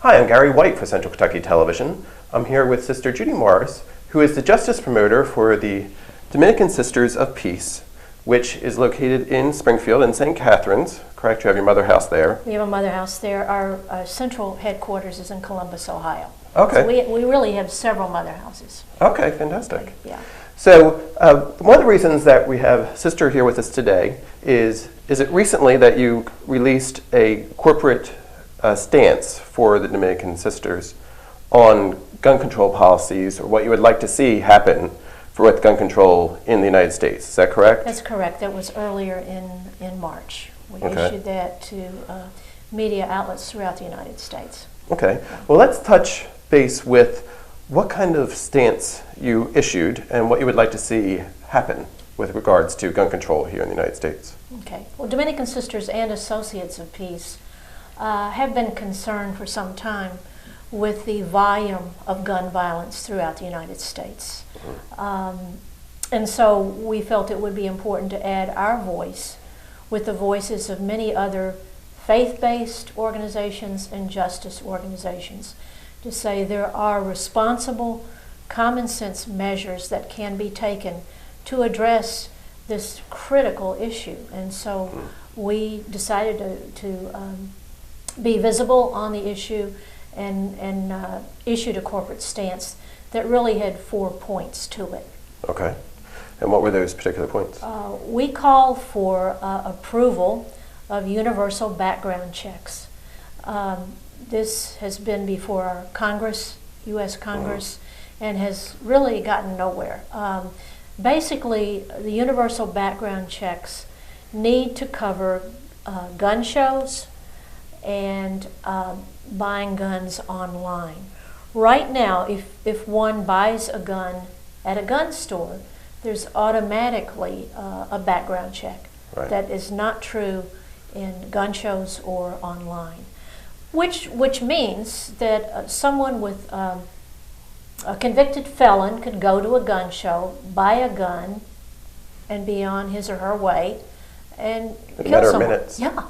Hi, I'm Gary White for Central Kentucky Television. I'm here with Sister Judy Morris, who is the Justice Promoter for the Dominican Sisters of Peace, which is located in Springfield in St. Catharines. Correct? You have your mother house there. We have a mother house there. Our central headquarters is in Columbus, Ohio. Okay. So we really have several mother houses. Okay, fantastic. Yeah. So one of the reasons that we have Sister here with us today is it recently that you released a corporate stance for the Dominican Sisters on gun control policies, or what you would like to see happen with gun control in the United States. Is that correct? That's correct. That was earlier in March. We Okay. issued that to media outlets throughout the United States. Okay. Well, let's touch base with what kind of stance you issued and what you would like to see happen with regards to gun control here in the United States. Okay. Well, Dominican Sisters and Associates of Peace have been concerned for some time with the volume of gun violence throughout the United States. And so we felt it would be important to add our voice with the voices of many other faith-based organizations and justice organizations to say there are responsible, common-sense measures that can be taken to address this critical issue. And so we decided to be visible on the issue and issued a corporate stance that really had 4 points to it. Okay. And what were those particular points? We call for approval of universal background checks. This has been before our Congress, U.S. Congress, and has really gotten nowhere. Basically, the universal background checks need to cover gun shows and buying guns online. Right now, if one buys a gun at a gun store, there's automatically a background check. Right. That is not true in gun shows or online, which means that someone with a convicted felon could go to a gun show, buy a gun, and be on his or her way and In a kill matter of someone. minutes. Yeah,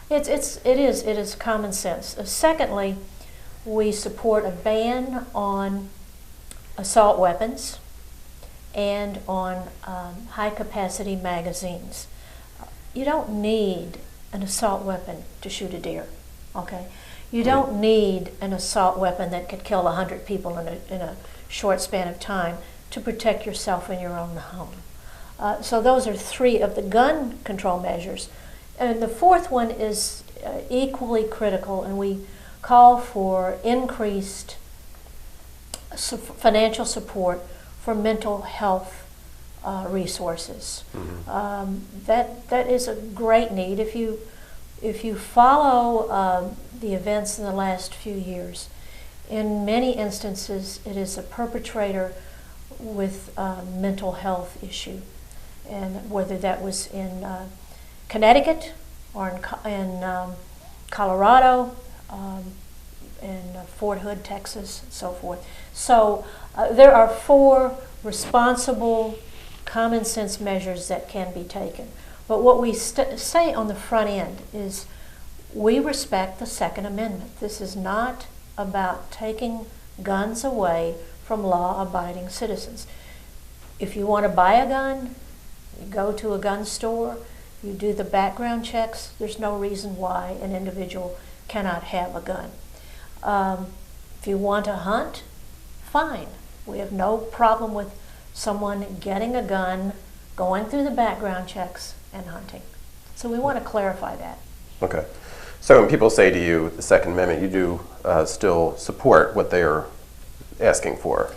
it is common sense. Secondly, we support a ban on assault weapons and on high-capacity magazines. You don't need an assault weapon to shoot a deer, okay? You don't need an assault weapon that could kill 100 people in a short span of time to protect yourself in your own home. So those are 3 of the gun control measures. And the 4th one is equally critical, and we call for increased financial support for mental health resources. That is a great need. If you follow the events in the last few years, in many instances it is a perpetrator with a mental health issue, and whether that was in Connecticut or in Colorado, in Fort Hood, Texas, and so forth. So there are 4 responsible, common sense measures that can be taken. But what we say on the front end is we respect the Second Amendment. This is not about taking guns away from law-abiding citizens. If you want to buy a gun, you go to a gun store, you do the background checks, there's no reason why an individual cannot have a gun. If you want to hunt, fine. We have no problem with someone getting a gun, going through the background checks, and hunting. So we want to clarify that. Okay. So when people say to you the Second Amendment, you do still support what they are asking for?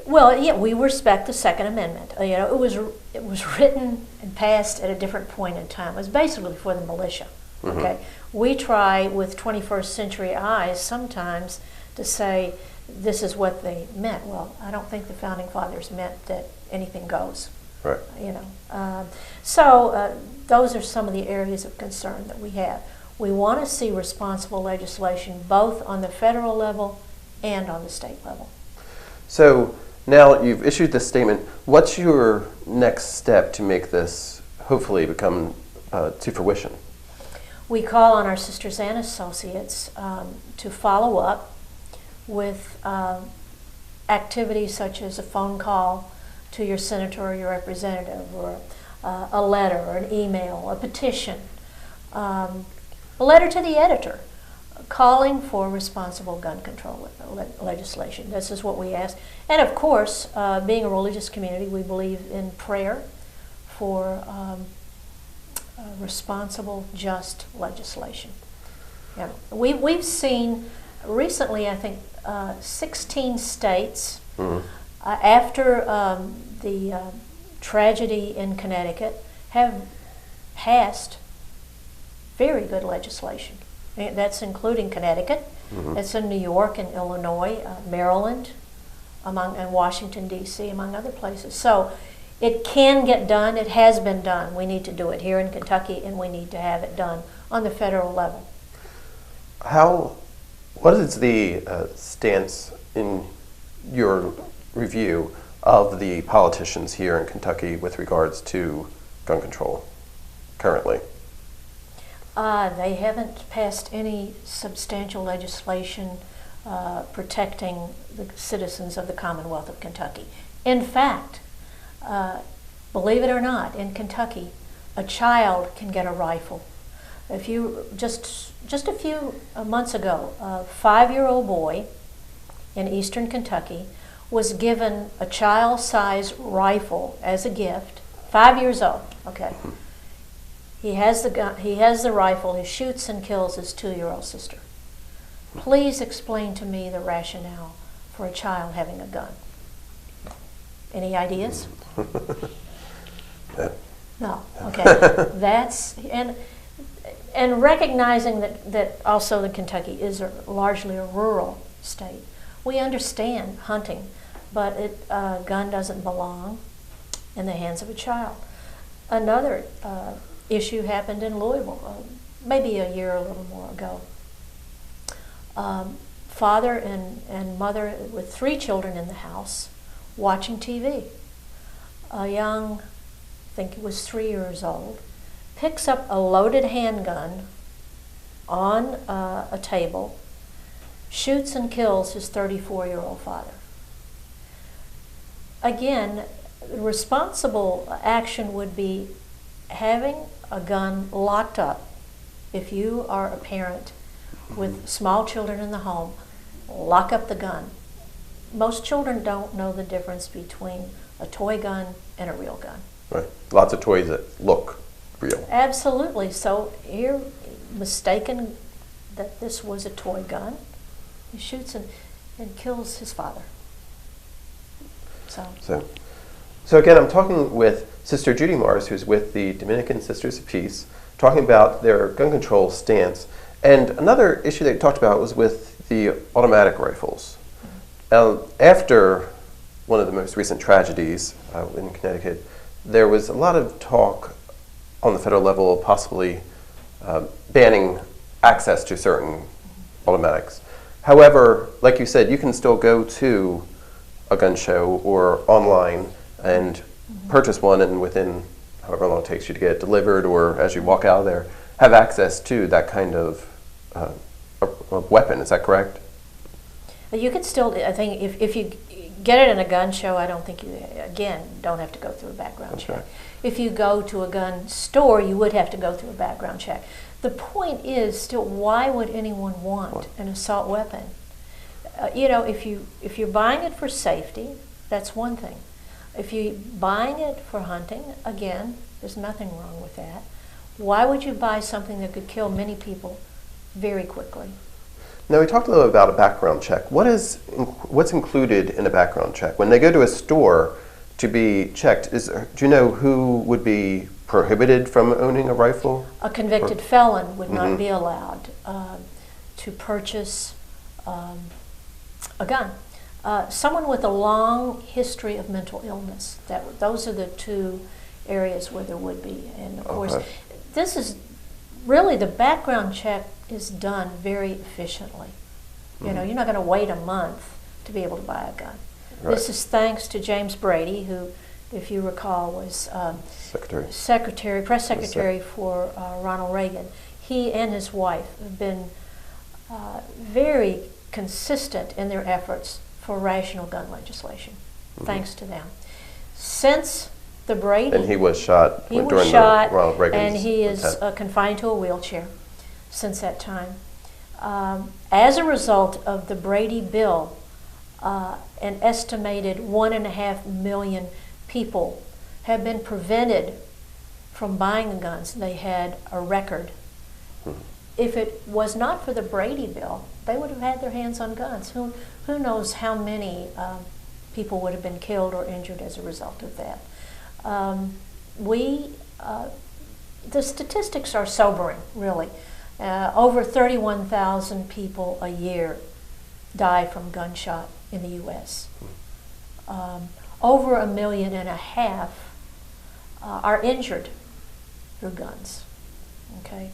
Well, yeah, we respect the Second Amendment. It was written and passed at a different point in time. It was basically for the militia. Okay, we try with 21st century eyes sometimes to say this is what they meant. Well, I don't think the founding fathers meant that anything goes. Right. So those are some of the areas of concern that we have. We want to see responsible legislation both on the federal level and on the state level. So now you've issued this statement. What's your next step to make this hopefully become to fruition? We call on our sisters and associates to follow up with activities such as a phone call to your senator or your representative, or a letter or an email, a petition, a letter to the editor calling for responsible gun control legislation. This is what we ask. And of course, being a religious community, we believe in prayer for responsible, just legislation. Yeah. We've seen recently, I think, 16 states, after the tragedy in Connecticut, have passed very good legislation. That's including Connecticut. That's in New York and Illinois, Maryland, and Washington, D.C., among other places. So it can get done. It has been done. We need to do it here in Kentucky, and we need to have it done on the federal level. What is the stance in your review of the politicians here in Kentucky with regards to gun control currently? They haven't passed any substantial legislation protecting the citizens of the Commonwealth of Kentucky. In fact, believe it or not, in Kentucky, a child can get a rifle. If you just a few months ago, a 5-year-old boy in eastern Kentucky was given a child-size rifle as a gift. 5 years old. Okay. He has the gun. He has the rifle. He shoots and kills his 2-year-old sister. Please explain to me the rationale for a child having a gun. Any ideas? No. Okay. That's and recognizing that also that Kentucky is largely a rural state. We understand hunting, but a gun doesn't belong in the hands of a child. Another issue happened in Louisville, maybe a year or a little more ago. Father and mother with 3 children in the house watching TV. A young, I think he was 3 years old, picks up a loaded handgun on a table, shoots and kills his 34-year-old father. Again, responsible action would be having a gun locked up. If you are a parent with small children in the home, lock up the gun. Most children don't know the difference between a toy gun and a real gun. Right. Lots of toys that look real. Absolutely. So you're mistaken that this was a toy gun. He shoots and kills his father. So again, I'm talking with Sister Judy Morris, who's with the Dominican Sisters of Peace, talking about their gun control stance. And another issue they talked about was with the automatic rifles. After one of the most recent tragedies in Connecticut, there was a lot of talk on the federal level of possibly banning access to certain automatics. However, like you said, you can still go to a gun show or online and purchase one, and within however long it takes you to get it delivered, or as you walk out of there, have access to that kind of a weapon. Is that correct? You could still, I think, if you get it in a gun show, I don't think you, again, don't have to go through a background check. Right. If you go to a gun store, you would have to go through a background check. The point is still, why would anyone want an assault weapon? If you're buying it for safety, that's one thing. If you're buying it for hunting, again, there's nothing wrong with that. Why would you buy something that could kill many people very quickly? Now, we talked a little about a background check. What's included in a background check? When they go to a store to be checked, do you know who would be prohibited from owning a rifle? A convicted felon would not be allowed to purchase a gun. Someone with a long history of mental illness. Those are the 2 areas where there would be. And of course, this is really, the background check is done very efficiently. You're not going to wait a month to be able to buy a gun. Right. This is thanks to James Brady, who, if you recall, was press secretary for Ronald Reagan. he and his wife have been very consistent in their efforts for rational gun legislation, thanks to them. Since the Brady... And he was shot he was during shot, Reagan's and he is attempt. confined to a wheelchair since that time. As a result of the Brady bill, an estimated 1.5 million people have been prevented from buying guns. They had a record. If it was not for the Brady bill, they would have had their hands on guns. Who knows how many people would have been killed or injured as a result of that. The statistics are sobering, really. Over 31,000 people a year die from gunshot in the U.S. Over 1.5 million are injured through guns. Okay.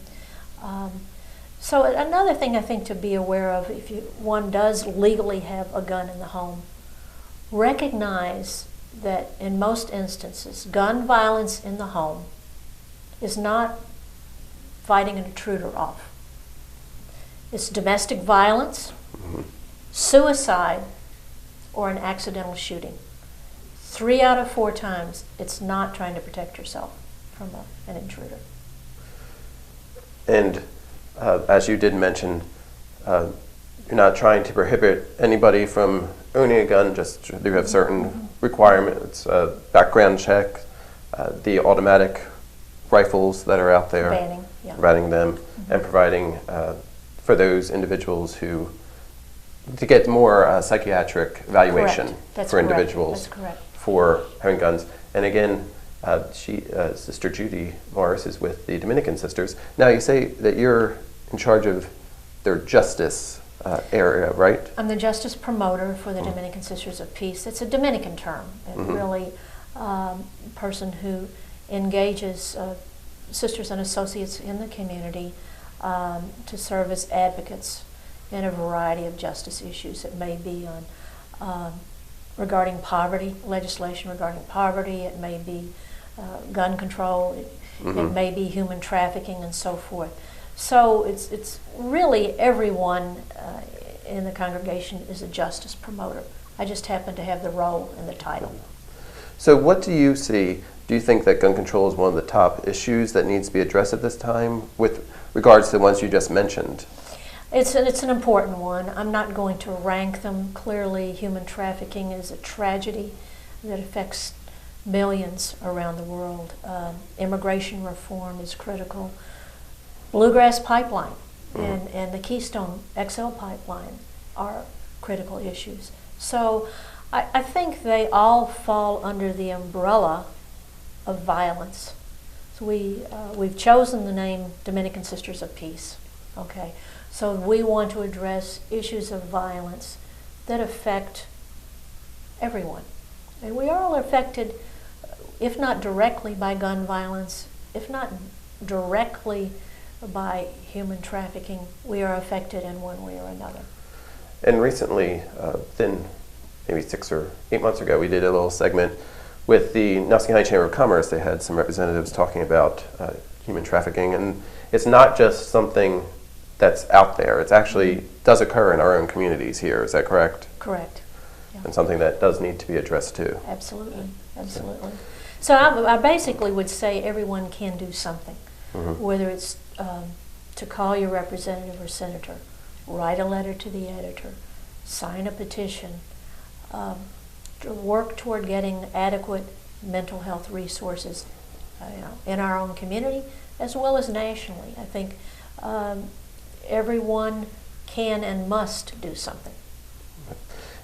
So another thing I think to be aware of, if one does legally have a gun in the home, recognize that in most instances, gun violence in the home is not fighting an intruder off. It's domestic violence, suicide, or an accidental shooting. 3 out of 4 times, it's not trying to protect yourself from an intruder. And as you did mention, you're not trying to prohibit anybody from owning a gun, just you have certain requirements, background check, the automatic rifles that are out there, banning them, and providing for those individuals to get more psychiatric evaluation for individuals for having guns. And again, Sister Judy Morris is with the Dominican Sisters. Now you say that you're in charge of their justice area, right? I'm the justice promoter for the Dominican Sisters of Peace. It's a Dominican term. It really person who engages sisters and associates in the community to serve as advocates in a variety of justice issues. It may be on regarding poverty, legislation regarding poverty. It may be gun control. It may be human trafficking and so forth. So it's really everyone in the congregation is a justice promoter. I just happen to have the role and the title. So what do you see? Do you think that gun control is one of the top issues that needs to be addressed at this time with regards to the ones you just mentioned? It's an important one. I'm not going to rank them. Clearly, human trafficking is a tragedy that affects millions around the world. Immigration reform is critical. Bluegrass Pipeline and the Keystone XL pipeline are critical issues. So I think they all fall under the umbrella of violence. So we've chosen the name Dominican Sisters of Peace. Okay, so we want to address issues of violence that affect everyone. And we are all affected, if not directly by gun violence, if not directly by human trafficking, we are affected in one way or another. And recently, then maybe 6 or 8 months ago, we did a little segment with the Nelson County Chamber of Commerce. They had some representatives talking about human trafficking, and it's not just something that's out there. It actually does occur in our own communities here. Is that correct? Correct. Yeah. And something that does need to be addressed too. Absolutely, absolutely. So I basically would say everyone can do something, whether it's to call your representative or senator, write a letter to the editor, sign a petition, to work toward getting adequate mental health resources in our own community as well as nationally. I think everyone can and must do something.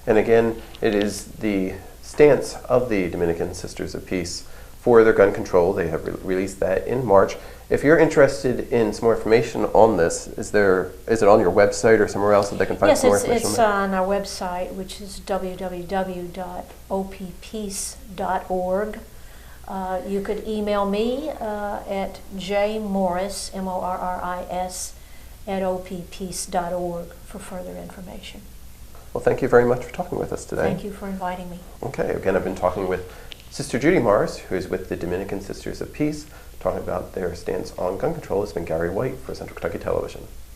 And again, it is the stance of the Dominican Sisters of Peace for their gun control. They have released that in March. If you're interested in some more information on this, is it on your website or somewhere else that they can find some more information? Yes, it's on our website, which is www.oppeace.org. You could email me at jmorris, MORRIS, @oppeace.org for further information. Well, thank you very much for talking with us today. Thank you for inviting me. Okay, again, I've been talking with Sister Judy Morris, who is with the Dominican Sisters of Peace, talking about their stance on gun control, has been Gary White for Central Kentucky Television.